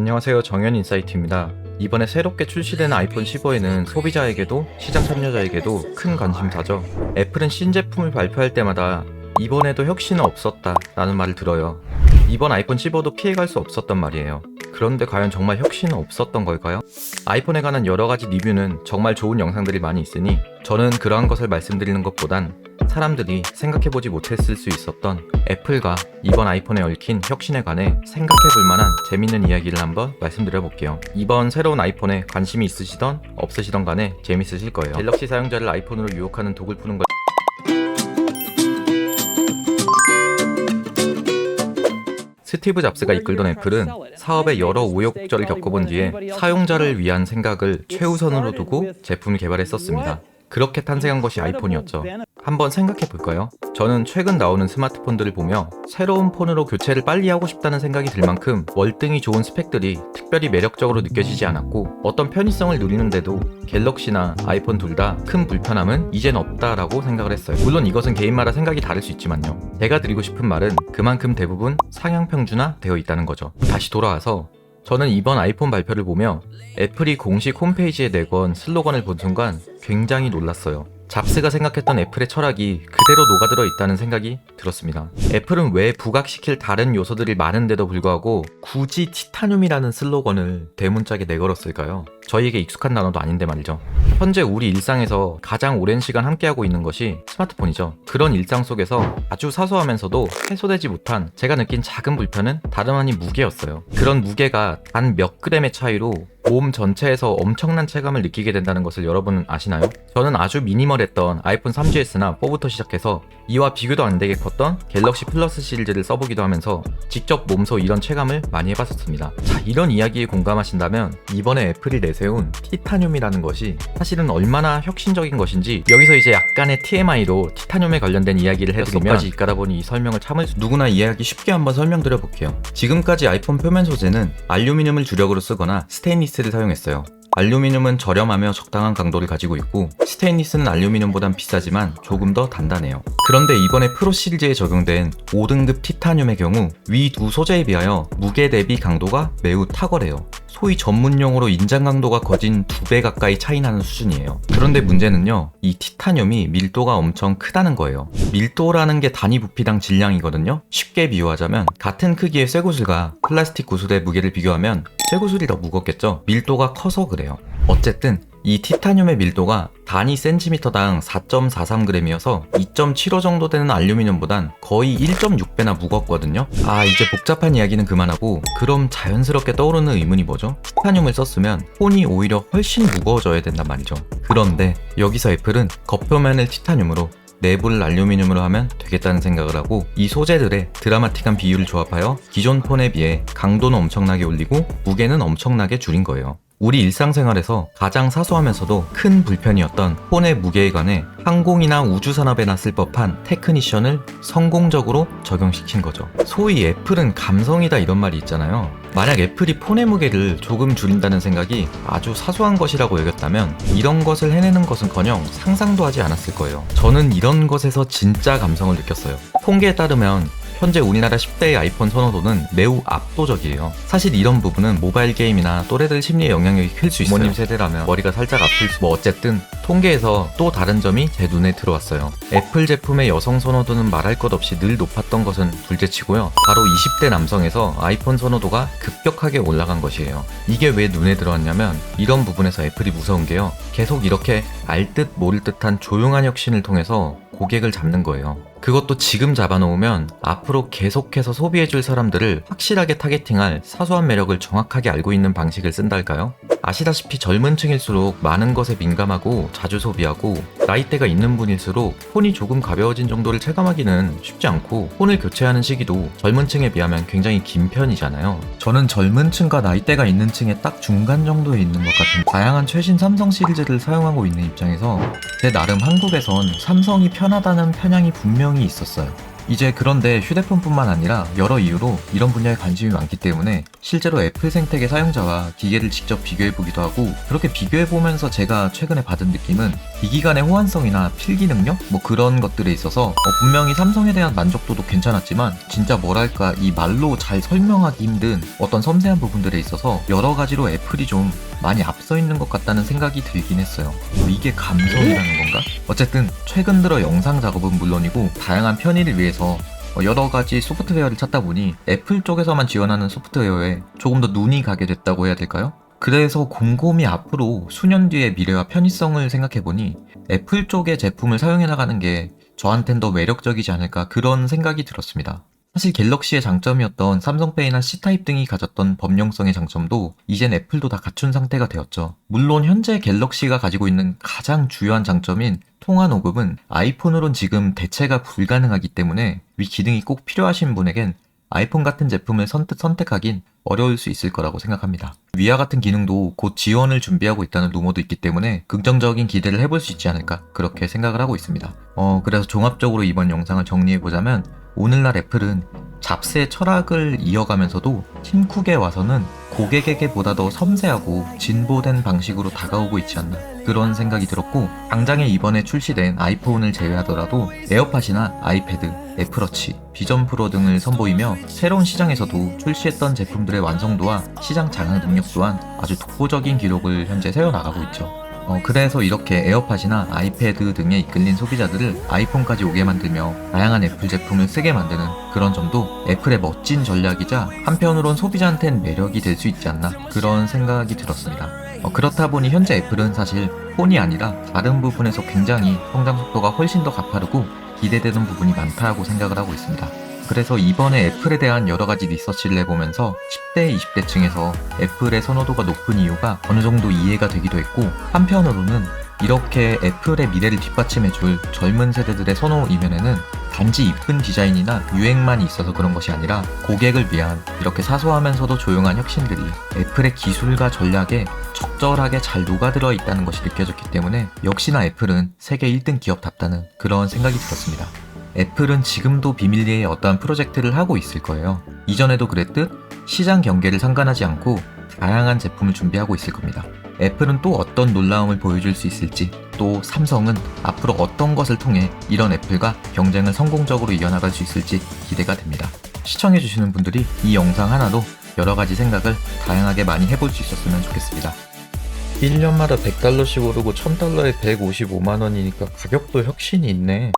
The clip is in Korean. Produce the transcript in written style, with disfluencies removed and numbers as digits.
안녕하세요, 정현인사이트입니다. 이번에 새롭게 출시된 아이폰 15에는 소비자에게도 시장 참여자에게도 큰 관심사죠. 애플은 신제품을 발표할 때마다 이번에도 혁신은 없었다 라는 말을 들어요. 이번 아이폰 15도 피해갈 수 없었단 말이에요. 그런데 과연 정말 혁신은 없었던 걸까요? 아이폰에 관한 여러가지 리뷰는 정말 좋은 영상들이 많이 있으니 저는 그러한 것을 말씀드리는 것보단 사람들이 생각해보지 못했을 수 있었던 애플과 이번 아이폰에 얽힌 혁신에 관해 생각해볼 만한 재밌는 이야기를 한번 말씀드려볼게요. 이번 새로운 아이폰에 관심이 있으시던 없으시던 간에 재밌으실 거예요. 갤럭시 사용자를 아이폰으로 유혹하는 독을 푸는 것. 스티브 잡스가 이끌던 애플은 사업의 여러 우여곡절을 겪어본 뒤에 사용자를 위한 생각을 최우선으로 두고 제품을 개발했었습니다. 그렇게 탄생한 것이 아이폰이었죠. 한번 생각해 볼까요? 저는 최근 나오는 스마트폰들을 보며 새로운 폰으로 교체를 빨리 하고 싶다는 생각이 들 만큼 월등히 좋은 스펙들이 특별히 매력적으로 느껴지지 않았고, 어떤 편의성을 누리는데도 갤럭시나 아이폰 둘 다 큰 불편함은 이젠 없다라고 생각을 했어요. 물론 이것은 개인마다 생각이 다를 수 있지만요. 제가 드리고 싶은 말은 그만큼 대부분 상향 평준화 되어 있다는 거죠. 다시 돌아와서 저는 이번 아이폰 발표를 보며 애플이 공식 홈페이지에 내건 슬로건을 본 순간 굉장히 놀랐어요. 잡스가 생각했던 애플의 철학이 그대로 녹아들어 있다는 생각이 들었습니다. 애플은 왜 부각시킬 다른 요소들이 많은데도 불구하고 굳이 티타늄이라는 슬로건을 대문짝에 내걸었을까요? 저희에게 익숙한 단어도 아닌데 말이죠. 현재 우리 일상에서 가장 오랜 시간 함께하고 있는 것이 스마트폰이죠. 그런 일상 속에서 아주 사소하면서도 해소되지 못한 제가 느낀 작은 불편은 다름 아닌 무게였어요. 그런 무게가 단 몇 그램의 차이로 몸 전체에서 엄청난 체감을 느끼게 된다는 것을 여러분은 아시나요? 저는 아주 미니멀했던 아이폰 3GS나 4부터 시작해서 이와 비교도 안 되게 컸던 갤럭시 플러스 시리즈를 써보기도 하면서 직접 몸소 이런 체감을 많이 해봤었습니다. 자, 이런 이야기에 공감하신다면 이번에 애플이 내세운 티타늄이라는 것이 사실은 얼마나 혁신적인 것인지, 여기서 이제 약간의 TMI로 티타늄에 관련된 이야기를 해드리면 까지 잇가다 보니 이 설명을 누구나 이해하기 쉽게 한번 설명드려 볼게요. 지금까지 아이폰 표면 소재는 알루미늄을 주력으로 쓰거나 스테인리스를 사용했어요. 알루미늄은 저렴하며 적당한 강도를 가지고 있고, 스테인리스는 알루미늄보단 비싸지만 조금 더 단단해요. 그런데 이번에 프로 시리즈에 적용된 5등급 티타늄의 경우 위 두 소재에 비하여 무게 대비 강도가 매우 탁월해요. 소위 전문 용어로 인장 강도가 거진 2배 가까이 차이 나는 수준이에요. 그런데 문제는요, 이 티타늄이 밀도가 엄청 크다는 거예요. 밀도라는 게 단위 부피당 질량이거든요. 쉽게 비유하자면 같은 크기의 쇠구슬과 플라스틱 구슬의 무게를 비교하면 쇠구슬이 더 무겁겠죠. 밀도가 커서 그래요. 어쨌든 이 티타늄의 밀도가 단위 센티미터당 4.43g이어서 2.75 정도 되는 알루미늄보단 거의 1.6배나 무겁거든요. 이제 복잡한 이야기는 그만하고, 그럼 자연스럽게 떠오르는 의문이 뭐죠? 티타늄을 썼으면 폰이 오히려 훨씬 무거워져야 된단 말이죠. 그런데 여기서 애플은 겉표면을 티타늄으로 내부를 알루미늄으로 하면 되겠다는 생각을 하고, 이 소재들의 드라마틱한 비율을 조합하여 기존 폰에 비해 강도는 엄청나게 올리고 무게는 엄청나게 줄인 거예요. 우리 일상생활에서 가장 사소하면서도 큰 불편이었던 폰의 무게에 관해 항공이나 우주산업에나 쓸 법한 테크니션을 성공적으로 적용시킨 거죠. 소위 애플은 감성이다 이런 말이 있잖아요. 만약 애플이 폰의 무게를 조금 줄인다는 생각이 아주 사소한 것이라고 여겼다면 이런 것을 해내는 것은커녕 상상도 하지 않았을 거예요. 저는 이런 것에서 진짜 감성을 느꼈어요. 통계에 따르면 현재 우리나라 10대의 아이폰 선호도는 매우 압도적이에요. 사실 이런 부분은 모바일 게임이나 또래들 심리에 영향력이 클 수 있어요. 부모님 세대라면 머리가 살짝 아플 수. 어쨌든 통계에서 또 다른 점이 제 눈에 들어왔어요. 애플 제품의 여성 선호도는 말할 것 없이 늘 높았던 것은 둘째치고요, 바로 20대 남성에서 아이폰 선호도가 급격하게 올라간 것이에요. 이게 왜 눈에 들어왔냐면, 이런 부분에서 애플이 무서운 게요, 계속 이렇게 알듯 모를 듯한 조용한 혁신을 통해서 고객을 잡는 거예요. 그것도 지금 잡아놓으면 앞으로 계속해서 소비해줄 사람들을 확실하게 타겟팅할 사소한 매력을 정확하게 알고 있는 방식을 쓴달까요? 아시다시피 젊은 층일수록 많은 것에 민감하고 자주 소비하고, 나이대가 있는 분일수록 폰이 조금 가벼워진 정도를 체감하기는 쉽지 않고, 폰을 교체하는 시기도 젊은 층에 비하면 굉장히 긴 편이잖아요. 저는 젊은 층과 나이대가 있는 층의 딱 중간 정도에 있는 것 같은 다양한 최신 삼성 시리즈를 사용하고 있는 입장에서 제 나름 한국에선 삼성이 편하다는 편향이 분명히 있었어요. 이제 그런데 휴대폰뿐만 아니라 여러 이유로 이런 분야에 관심이 많기 때문에 실제로 애플 생태계 사용자와 기계를 직접 비교해보기도 하고, 그렇게 비교해보면서 제가 최근에 받은 느낌은 기기간의 호환성이나 필기 능력? 뭐 그런 것들에 있어서 분명히 삼성에 대한 만족도도 괜찮았지만 진짜 뭐랄까 이 말로 잘 설명하기 힘든 어떤 섬세한 부분들에 있어서 여러 가지로 애플이 좀 많이 앞서 있는 것 같다는 생각이 들긴 했어요. 뭐 이게 감성이라는 건가? 어쨌든 최근 들어 영상 작업은 물론이고 다양한 편의를 위해서 여러 가지 소프트웨어를 찾다 보니 애플 쪽에서만 지원하는 소프트웨어에 조금 더 눈이 가게 됐다고 해야 될까요? 그래서 곰곰이 앞으로 수년 뒤의 미래와 편의성을 생각해보니 애플 쪽의 제품을 사용해 나가는 게 저한텐 더 매력적이지 않을까, 그런 생각이 들었습니다. 사실 갤럭시의 장점이었던 삼성페이나 C타입 등이 가졌던 범용성의 장점도 이젠 애플도 다 갖춘 상태가 되었죠. 물론 현재 갤럭시가 가지고 있는 가장 주요한 장점인 통화 녹음은 아이폰으론 지금 대체가 불가능하기 때문에 위 기능이 꼭 필요하신 분에겐 아이폰 같은 제품을 선택하긴 어려울 수 있을 거라고 생각합니다. 위와 같은 기능도 곧 지원을 준비하고 있다는 루머도 있기 때문에 긍정적인 기대를 해볼 수 있지 않을까, 그렇게 생각을 하고 있습니다. 그래서 종합적으로 이번 영상을 정리해보자면, 오늘날 애플은 잡스의 철학을 이어가면서도 팀쿡에 와서는 고객에게 보다 더 섬세하고 진보된 방식으로 다가오고 있지 않나, 그런 생각이 들었고, 당장에 이번에 출시된 아이폰을 제외하더라도 에어팟이나 아이패드, 애플워치, 비전 프로 등을 선보이며 새로운 시장에서도 출시했던 제품들의 완성도와 시장 장악 능력 또한 아주 독보적인 기록을 현재 세워나가고 있죠. 그래서 이렇게 에어팟이나 아이패드 등에 이끌린 소비자들을 아이폰까지 오게 만들며 다양한 애플 제품을 쓰게 만드는 그런 점도 애플의 멋진 전략이자 한편으론 소비자한텐 매력이 될 수 있지 않나, 그런 생각이 들었습니다. 그렇다 보니 현재 애플은 사실 폰이 아니라 다른 부분에서 굉장히 성장 속도가 훨씬 더 가파르고 기대되는 부분이 많다고 생각을 하고 있습니다. 그래서 이번에 애플에 대한 여러 가지 리서치를 해보면서 10대, 20대 층에서 애플의 선호도가 높은 이유가 어느 정도 이해가 되기도 했고, 한편으로는 이렇게 애플의 미래를 뒷받침해줄 젊은 세대들의 선호 이면에는 단지 이쁜 디자인이나 유행만 있어서 그런 것이 아니라 고객을 위한 이렇게 사소하면서도 조용한 혁신들이 애플의 기술과 전략에 적절하게 잘 녹아들어 있다는 것이 느껴졌기 때문에 역시나 애플은 세계 1등 기업답다는 그런 생각이 들었습니다. 애플은 지금도 비밀리에 어떠한 프로젝트를 하고 있을 거예요. 이전에도 그랬듯 시장 경계를 상관하지 않고 다양한 제품을 준비하고 있을 겁니다. 애플은 또 어떤 놀라움을 보여줄 수 있을지, 또 삼성은 앞으로 어떤 것을 통해 이런 애플과 경쟁을 성공적으로 이어나갈 수 있을지 기대가 됩니다. 시청해주시는 분들이 이 영상 하나로 여러 가지 생각을 다양하게 많이 해볼 수 있었으면 좋겠습니다. 1년마다 $100씩 오르고 $1000에 155만원이니까 가격도 혁신이 있네.